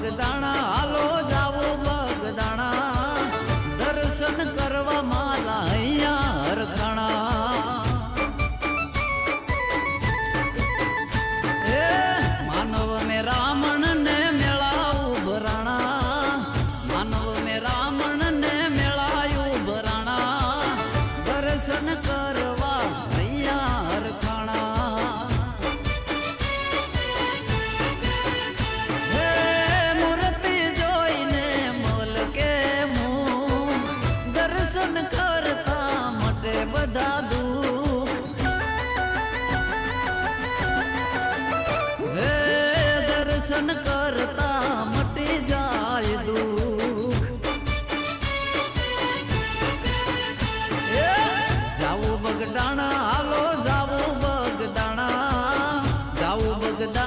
બગદાણા હાલો જાવો બગદાણા દર્શન કરવા મારા અહીંયા હરખાણા માનવ મેં રામણ ને મેળાવું ભરાણા માનવ મેં રામણ ને મેળાયું ભરાણા દર્શન કરવા અહીંયા હરખાણા મૂર્તિ જોઈને મોલ કે મું દર્શન કરતા મટે બધા દુઃખ દર્શન કરતા મટી જાય દુઃખ